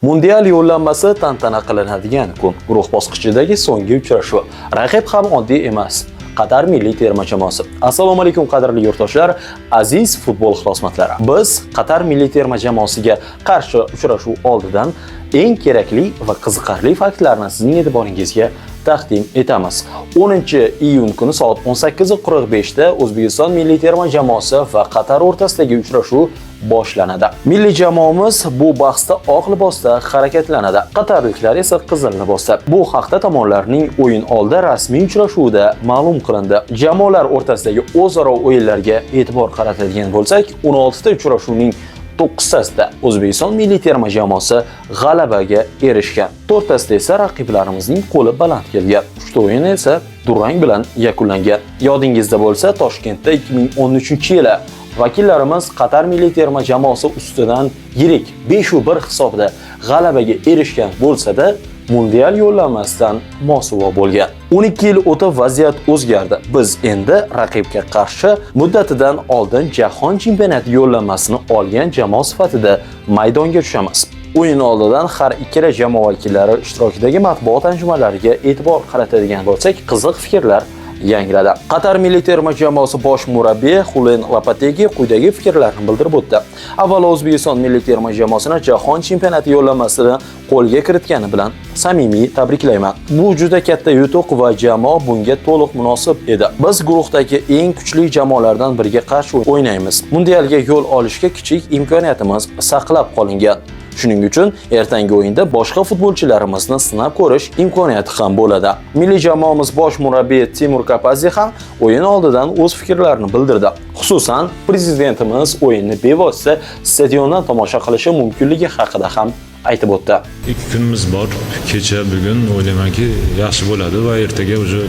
Mundial yo'llanmasi tantana qilinadigan kun. Guruh bosqichidagi so'nggi uchrashuv. Raqib ham oddiy emas. Qatar milliy terma jamoasi. Assalomu alaykum qadrli yurtdoshlar, aziz futbol ixlosmandlari. Biz Qatar milliy terma jamoasiga qarshi uchrashuv oldidan eng kerakli va qiziqarli faktlarni sizning e'tiboringizga taqdim etamiz. 10-iyun kuni soat 18:45 da O'zbekiston milliy terma jamoasi va Qatar o'rtasidagi uchrashuv boshlanadi. Milliy jamoamiz bu bahsda oq libosda harakatlanadi. Qatarliklar esa qizil libosda. Bu haqda tomonlarning o'yin oldi rasmiy uchrashuvida ma'lum qilindi. Jamoalar o'rtasidagi o'zaro o'yinlarga e'tibor qaratadigan bo'lsak, 16 ta uchrashuvning 9tasida O'zbekiston milliy terma jamoasi g'alabaga erishgan. 4tasida esa raqiblarimizning qo'li baland kelgan. 3 ta o'yin esa durang bilan yakunlangan. Yodingizda bo'lsa, Toshkentda 2013-yili vakillarimiz Qatar milliy terma jamoasi ustidan yirik 5-1 hisobda g'alabaga erishgan bo'lsa-da, mundial yo'llanmasidan mosuvo bo'lgan. 12 yil o'tib vaziyat o'zgardi. Biz endi raqibga qarshi muddatidan oldin jahon chempionati yo'llanmasini olgan jamoa sifatida maydonga tushamiz. O'yin oldidan har ikkala jamoa vakillari ishtirokidagi matbuot anjumanlariga e'tibor qaratadigan bo'lsak, qiziq fikrlar yangradi. Qatar milliy terma jamoasi bosh murabbiyi Xulen Lopetegi quyidagi fikrlarni bildirib o'tdi. Avvalo O'zbekiston milliy terma jamoasini jahon chempionati yo'llanmasini qo'lga kiritgani bilan samimiy tabriklayman. Bu juda katta yutuq va jamoa bunga to'liq munosib edi. Biz guruhdagi eng kuchli jamoalardan biriga qarshi o'ynaymiz. Mundialga yo'l olishga kichik imkoniyatimiz saqlab qolingan. Shuning uchun ertangi o'yinda boshqa futbolchilarimizni sinab ko'rish imkoniyati ham bo'ladi. Milliy jamoamiz bosh murabbiyi Timur Kapadze ham o'yin oldidan o'z fikrlarini bildirdi. Xususan, prezidentimiz o'yinni bevosita stadiondan tomosha qilishi mumkinligi haqida ham aytib o'tdi. 2 kunimiz bor. Kecha bugun o'ylaymanki yaxshi bo'ladi va ertaga o'sha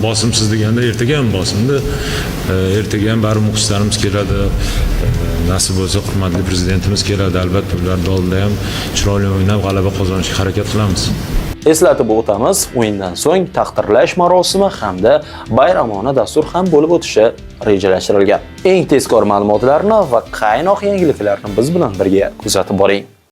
bosimsiz deganda ertaga ham bosimda. Ertaga ham barcha muxlislarimiz keladi. Nasib bo'lsa hurmatli prezidentimiz keladi. Albatta ular oldida ham chiroyli o'ynab g'alaba qozonishga harakat qilamiz. Eslatib o'tamiz, o'yindan so'ng taqdirlash marosimi hamda bayramona dastur ham bo'lib o'tishi rejalashtirilgan. Eng tezkor ma'lumotlarni va qaynoq yangiliklarni biz bilan birga kuzatib boring.